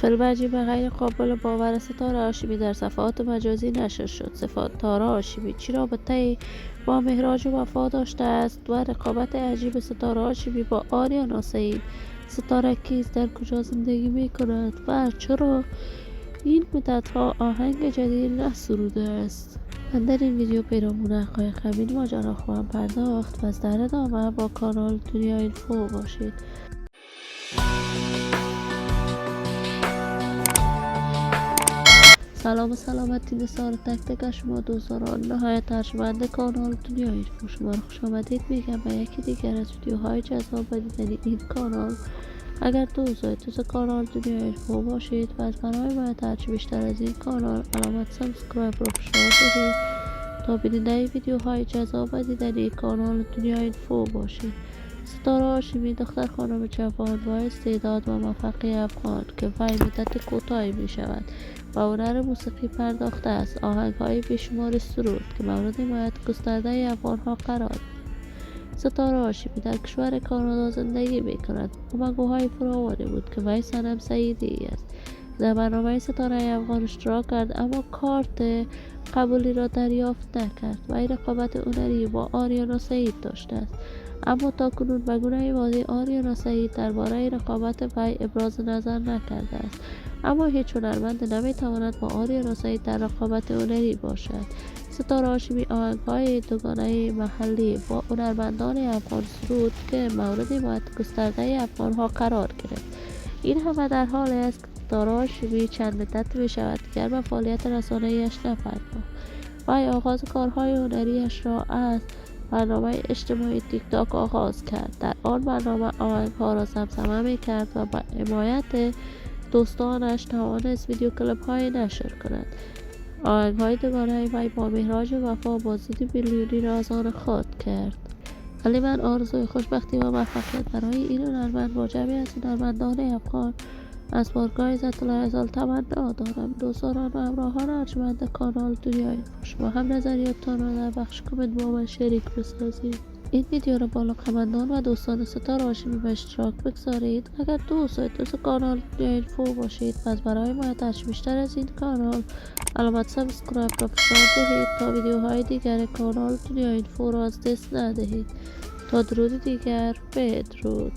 فیلم عجیب و غیر قابل باور ستاره هاشمی در صفحات مجازی نشر شد. ستاره هاشمی چی رابطه‌ای با مهراج وفا داشته است و رقابت عجیب ستاره هاشمی با آریانا سعید؟ ستاره کیست، در کجا زندگی می کند و چرا این مدتها آهنگ جدید نسروده است؟ من در این ویدیو پیرامون حقایق همین ماجرا خواهم پرداخت و از در ادامه با کانال دنیا اینفو باشید. سلام و سلامتی نثار تک تک شما دوستان نهایت ارجمند کانال دنیا اینفو، شما رو خوش آمدید میگم به یکی دیگر از ویدیوهای جذاب و دیدنی این کانال. اگر دوست کانال دنیا اینفو باشید و از برای باید هرچی بیشتر از این کانال علامت سابسکرایب رو فشار دهید تا بیننده ویدیوهای جذاب و دیدنی کانال دنیا اینفو باشید. ستاره هاشمی دختر خانم جوان با استعداد و موفقی افغان که وی مدت کوتاهی می شود و هنر موسیقی پرداخته است، آهنگ‌های بیشمار سرود که مورد حمایت گسترده افغان‌ها قرار دارد. ستاره هاشمی در کشور کانادا زندگی می کند. امگوهای فراوانی بود که وی صنم سعیدی است در برنامه ستاره افغان اشتراک کرد اما کارت قبولی را دریافت نکرد. وی رقابت هنری با آریانا سعید داشته است اما تاکنون به گونه واضح آریانا سعید درباره رقابت وی ابراز نظر نکرده است. اما هیچ هنرمند نمیتواند با آریانا سعید در رقابت هنری باشد. ستاره هاشمی آهنگ‌های دوگانه محلی با هنرمندان افغان سرود که مورد حمایت گسترده افغان‌ها قرار گرفت. این همه در حالی است که ستاره هاشمی چند مدت می شود دیگر به فعالیت رسانه‌ایش نپرداخت. وی آغاز کارهای هنریش را از برنامه اجتماعی تیک تاک آغاز کرد. در آن برنامه آهنگ‌ها را زمزمه می کرد و با حمایت دوستانش توانست ویدیو کلیپ های نشر کند. آهنگ‌های دوگانه وی با مهراج وفا بازدید میلیونی را از آن خود کرد. ولی من آرزوی خوشبختی و موفقیت برای این هنرمند با جمعی از هنرمندان افغان از بارگاه عزت الله ازال تمنا دارم. دوستان و همراهان ارجمند کانال دنیا اینفو، شما هم نظریاتتان را در بخش کامنت با من شریک بسازید. این ویدیو را با علاقه‌مندان و دوستان ستاره هاشمی به اشتراک بگذارید. اگر دوست کانال دنیا اینفو باشید و از برای حمایت بیشتر از این کانال علامت سابسکرایب را فشار دهید تا ویدیوهای دیگر کانال دنیا اینفو را از دست ندهید. تا درود دیگر، بدرود.